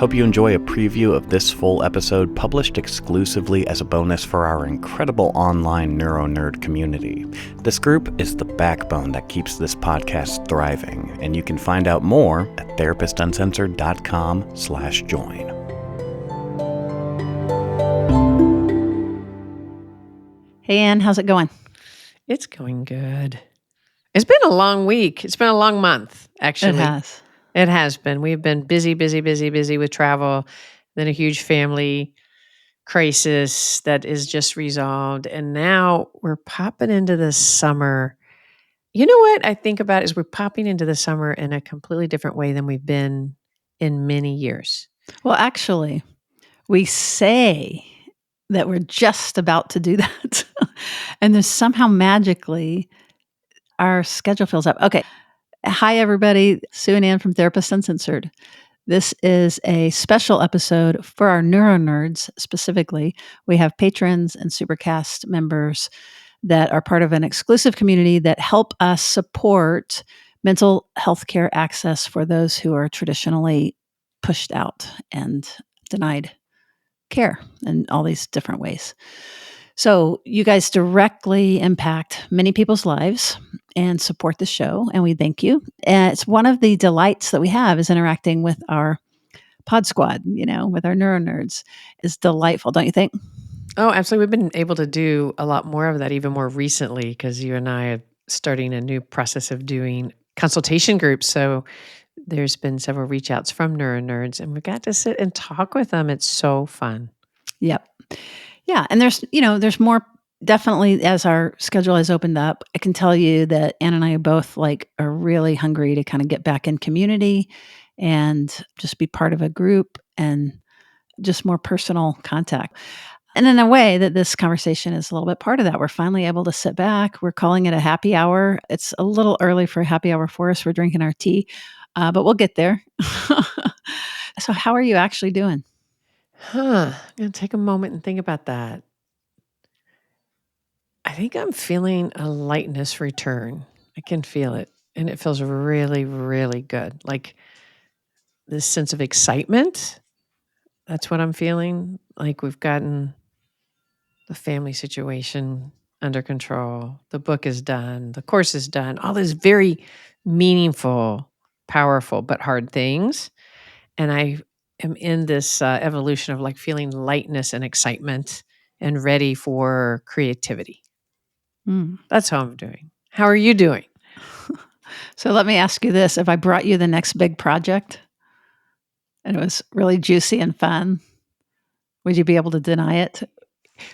Hope you enjoy a preview of this full episode published exclusively as a bonus for our incredible online neuro-nerd community. This group is the backbone that keeps this podcast thriving, and you can find out more at therapistuncensored.com/join. Hey, Ann, how's it going? It's going good. It's been a long week. It's been a long month, actually. It has. It has been. We've been busy with travel, then a huge family crisis that is just resolved. And now we're popping into the summer. You know what I think about is we're popping into the summer in a completely different way than we've been in many years. Well, actually, we say that we're just about to do that. And then somehow magically our schedule fills up. Okay. Hi, everybody. Sue and Ann from Therapists Uncensored. This is a special episode for our neuro nerds specifically. We have patrons and Supercast members that are part of an exclusive community that help us support mental health care access for those who are traditionally pushed out and denied care in all these different ways. So you guys directly impact many people's lives and support the show, and we thank you. And it's one of the delights that we have is interacting with our pod squad, with our neuro nerds. Is delightful, don't you think? Oh, absolutely. We've been able to do a lot more of that even more recently because you and I are starting a new process of doing consultation groups. So there's been several reach outs from neuro nerds, and we got to sit and talk with them. It's so fun. Yep. Yeah. And there's more definitely as our schedule has opened up. I can tell you that Ann and I are both are really hungry to kind of get back in community and just be part of a group and just more personal contact. And in a way that this conversation is a little bit part of that. We're finally able to sit back. We're calling it a happy hour. It's a little early for a happy hour for us. We're drinking our tea, but we'll get there. So how are you actually doing? I'm going to take a moment and think about that. I think I'm feeling a lightness return. I can feel it. And it feels really, really good. Like this sense of excitement. That's what I'm feeling. Like we've gotten the family situation under control. The book is done. The course is done. All these very meaningful, powerful, but hard things. And I am in this evolution of feeling lightness and excitement and ready for creativity. That's how I'm doing. How are you doing? So let me ask you this. If I brought you the next big project and it was really juicy and fun, would you be able to deny it?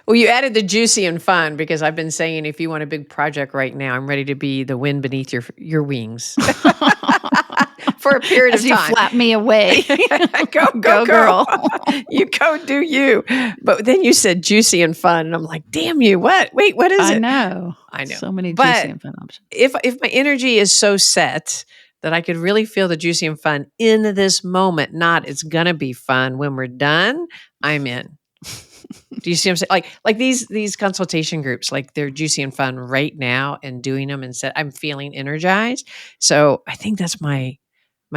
Well, you added the juicy and fun because I've been saying if you want a big project right now, I'm ready to be the wind beneath your wings for a period of time. You flap me away. go, girl. You go do you. But then you said juicy and fun, and I'm like, damn you, what? Wait, what is it? I know. So many juicy and fun options. If my energy is so set that I could really feel the juicy and fun in this moment, not it's gonna be fun when we're done, I'm in. Do you see what I'm saying? Like these consultation groups, they're juicy and fun right now and doing them and said I'm feeling energized. So I think that's my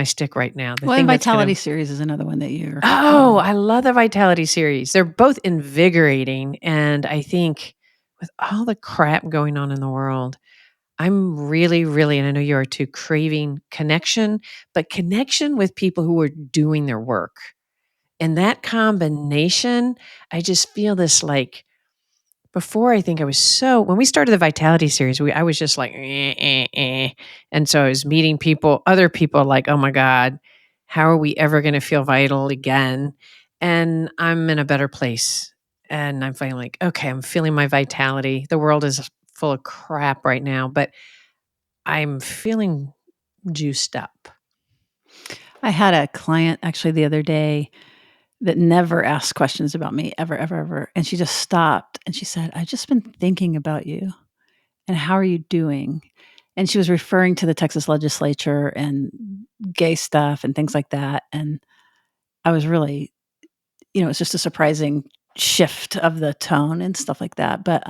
stick right now. And Vitality series is another one that you're. Oh, I love the Vitality series. They're both invigorating. And I think with all the crap going on in the world, I'm really, really, and I know you are too, craving connection, but connection with people who are doing their work. And that combination, I just feel this before I think I was when we started the Vitality series, I was just And so I was meeting other people oh my God, how are we ever going to feel vital again? And I'm in a better place. And I'm feeling okay, I'm feeling my vitality. The world is full of crap right now, but I'm feeling juiced up. I had a client actually the other day that never asked questions about me ever, ever, ever. And she just stopped and she said, I've just been thinking about you and how are you doing? And she was referring to the Texas legislature and gay stuff and things like that. And I was really, it's just a surprising shift of the tone and stuff like that. But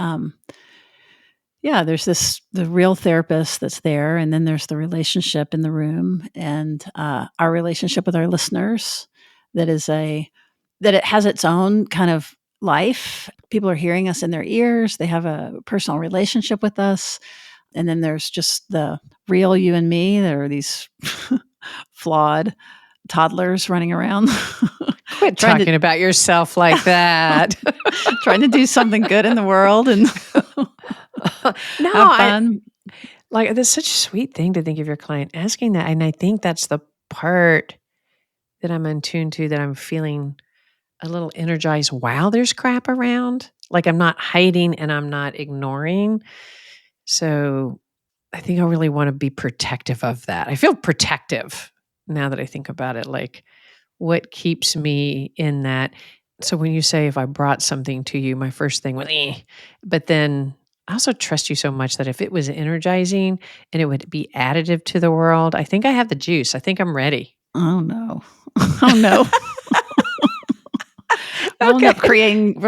yeah, there's the real therapist that's there. And then there's the relationship in the room and our relationship with our listeners. that it has its own kind of life. People are hearing us in their ears. They have a personal relationship with us. And then there's just the real you and me. There are these flawed toddlers running around. Quit trying talking about yourself like that. trying to do something good in the world and No, have fun. like that's such a sweet thing to think of your client asking that. And I think that's the part that I'm in tune to, that I'm feeling a little energized while there's crap around. Like I'm not hiding and I'm not ignoring. So I think I really want to be protective of that. I feel protective now that I think about it. Like, what keeps me in that? So when you say if I brought something to you, my first thing was, but then I also trust you so much that if it was energizing and it would be additive to the world, I think I have the juice. I think I'm ready. Oh no. Oh no. We'll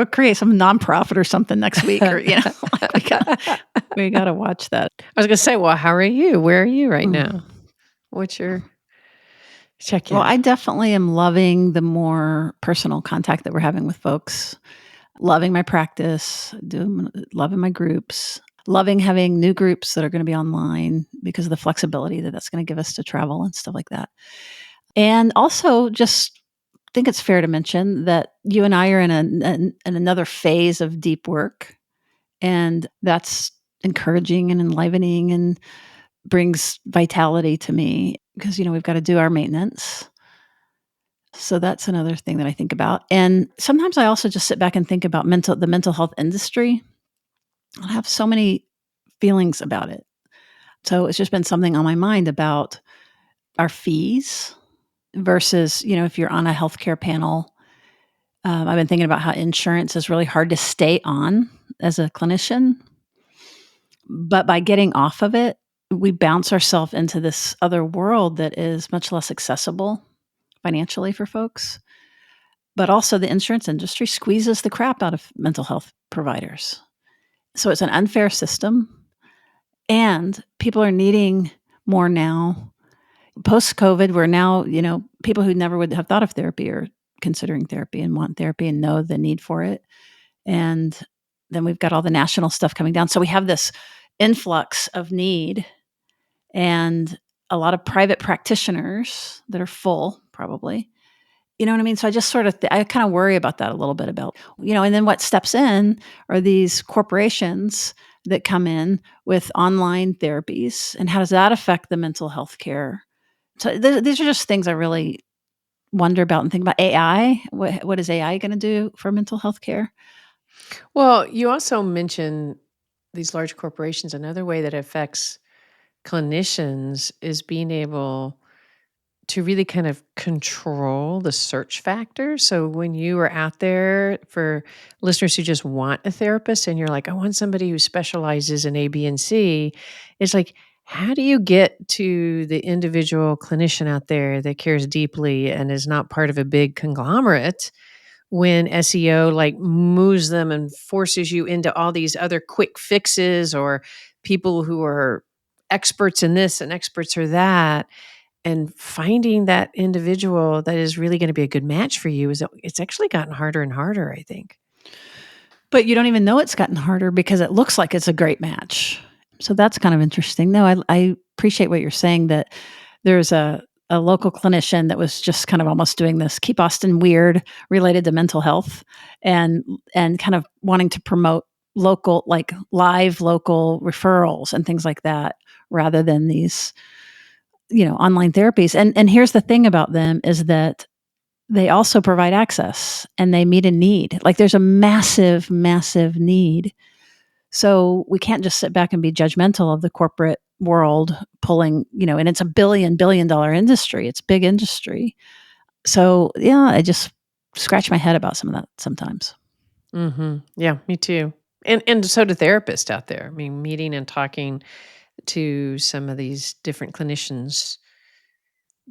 create some nonprofit or something next week, or we got to watch that. I was going to say, well, how are you? Where are you right now? What's your check-in? Well, I definitely am loving the more personal contact that we're having with folks, loving my practice, loving my groups, loving having new groups that are going to be online because of the flexibility that that's going to give us to travel and stuff like that. And also just think it's fair to mention that you and I are in another phase of deep work, and that's encouraging and enlivening and brings vitality to me because, we've got to do our maintenance. So that's another thing that I think about. And sometimes I also just sit back and think about the mental health industry. I have so many feelings about it. So it's just been something on my mind about our fees versus, if you're on a healthcare panel. I've been thinking about how insurance is really hard to stay on as a clinician. But by getting off of it, we bounce ourselves into this other world that is much less accessible financially for folks. But also the insurance industry squeezes the crap out of mental health providers. So it's an unfair system. And people are needing more now. Post-COVID, we're now, people who never would have thought of therapy are considering therapy and want therapy and know the need for it. And then we've got all the national stuff coming down. So we have this influx of need and a lot of private practitioners that are full, probably. You know what I mean? So I just sort of, I kind of worry about that a little bit about, and then what steps in are these corporations that come in with online therapies, and how does that affect the mental health care? So these are just things I really wonder about and think about. AI, what is AI going to do for mental health care? Well, you also mentioned these large corporations. Another way that affects clinicians is being able to really kind of control the search factor. So when you are out there, for listeners who just want a therapist and you're like, I want somebody who specializes in A, B, and C, it's like, how do you get to the individual clinician out there that cares deeply and is not part of a big conglomerate when SEO like moves them and forces you into all these other quick fixes, or people who are experts in this and experts or that? And finding that individual that is really going to be a good match for you it's actually gotten harder and harder, I think. But you don't even know it's gotten harder because it looks like it's a great match. So that's kind of interesting. No, I appreciate what you're saying, that there's a local clinician that was just kind of almost doing this Keep Austin Weird related to mental health, and kind of wanting to promote local, like live local referrals and things like that, rather than these, online therapies. And here's the thing about them is that they also provide access and they meet a need. Like there's a massive, massive need. So we can't just sit back and be judgmental of the corporate world pulling, and it's a billion-dollar industry. It's big industry. So yeah, I just scratch my head about some of that sometimes. Mm-hmm. Yeah, me too. And so do therapists out there. I mean, meeting and talking to some of these different clinicians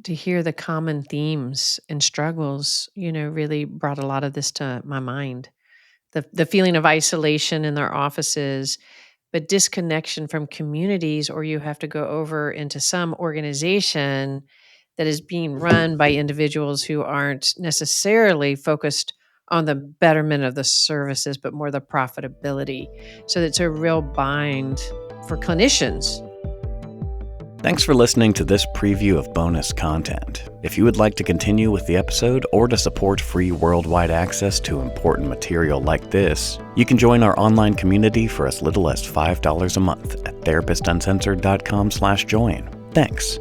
to hear the common themes and struggles, really brought a lot of this to my mind. The feeling of isolation in their offices, but disconnection from communities, or you have to go over into some organization that is being run by individuals who aren't necessarily focused on the betterment of the services, but more the profitability. So it's a real bind for clinicians. Thanks for listening to this preview of bonus content. If you would like to continue with the episode or to support free worldwide access to important material like this, you can join our online community for as little as $5 a month at therapistuncensored.com/join. Thanks.